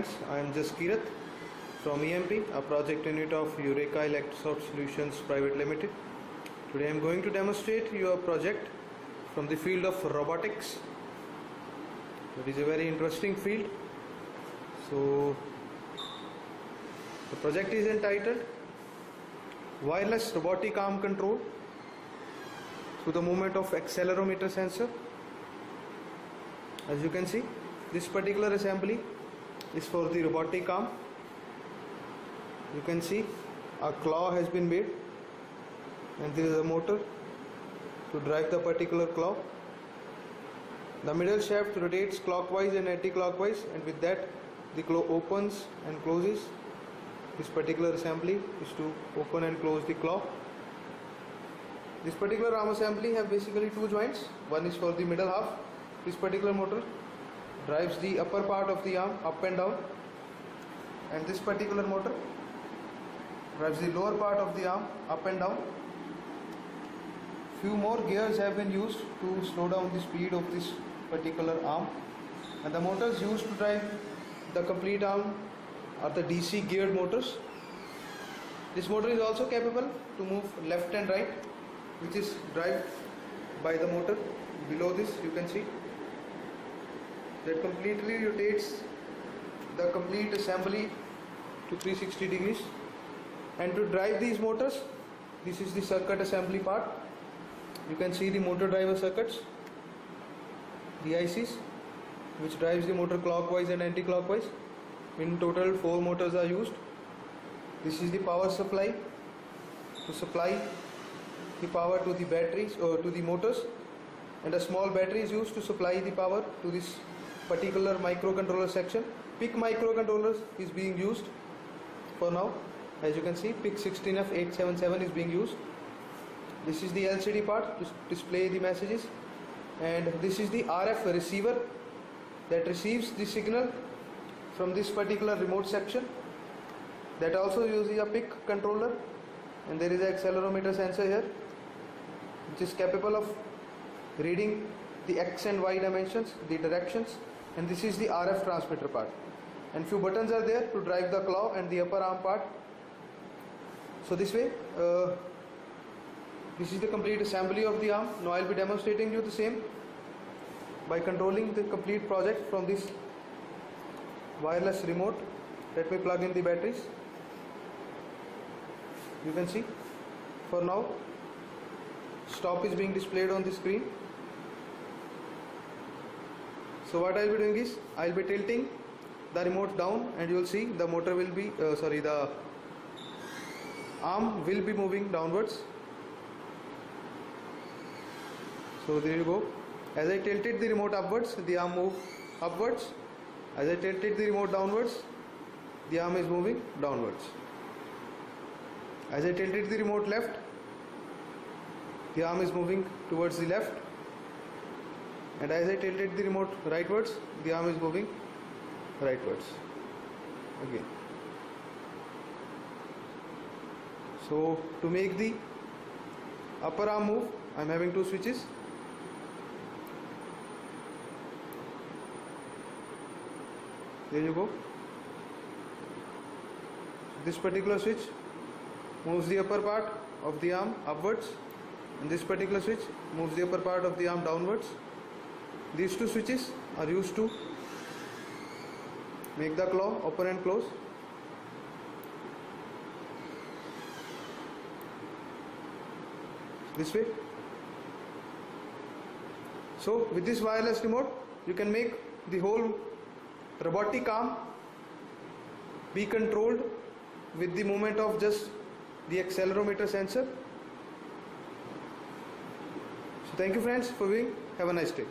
friends, I am Jaskirat from EMP, a project unit of Eureka Electrosoft Solutions Private Limited. Today I am going to demonstrate your project from the field of robotics. It is a very interesting field. So the project is entitled Wireless Robotic Arm Control through the movement of accelerometer sensor. As you can see, this particular assembly is for the robotic arm. You can see a claw has been made and there is a motor to drive the particular claw. The middle shaft rotates clockwise and anti-clockwise, and with that the claw opens and closes. This particular assembly is to open and close the claw. This particular arm assembly have basically two joints. One is for the middle half. This particular motor drives the upper part of the arm up and down, and this particular motor drives the lower part of the arm up and down. Few more gears have been used to slow down the speed of this particular arm, and the motors used to drive the complete arm are the DC geared motors. This motor is also capable to move left and right, which is driven by the motor. Below this you can see that completely rotates the complete assembly to 360 degrees. And to drive these motors, this is the circuit assembly part. You can see the motor driver circuits, the ICs, which drives the motor clockwise and anti-clockwise. In total 4 motors are used. This is the power supply to supply the power to the batteries or to the motors, and a small battery is used to supply the power to this particular microcontroller section. PIC microcontroller is being used for now. As you can see, PIC 16F877 is being used. This is the LCD part to display the messages, and this is the RF receiver that receives the signal from this particular remote section, that also uses a PIC controller. And there is an accelerometer sensor here which is capable of reading the X and Y dimensions, the directions, and this is the RF transmitter part. And few buttons are there to drive the claw and the upper arm part. So this way, this is the complete assembly of the arm. Now I will be demonstrating you the same by controlling the complete project from this wireless remote. Let me plug in the batteries. You can see, for now, stop is being displayed on the screen. So what I will be doing is, I will be tilting the remote down, and you will see the motor will be, the arm will be moving downwards. So there you go. As I tilted the remote upwards, the arm moved upwards. As I tilted the remote downwards, the arm is moving downwards. As I tilted the remote left, the arm is moving towards the left, and as I tilted the remote rightwards, the arm is moving rightwards again. So to make the upper arm move, I am having 2 switches. There you go. This particular switch moves the upper part of the arm upwards, and this particular switch moves the upper part of the arm downwards. These 2 switches are used to make the claw open and close. This way. So with this wireless remote, you can make the whole robotic arm be controlled with the movement of just the accelerometer sensor. So thank you friends for viewing. Have a nice day.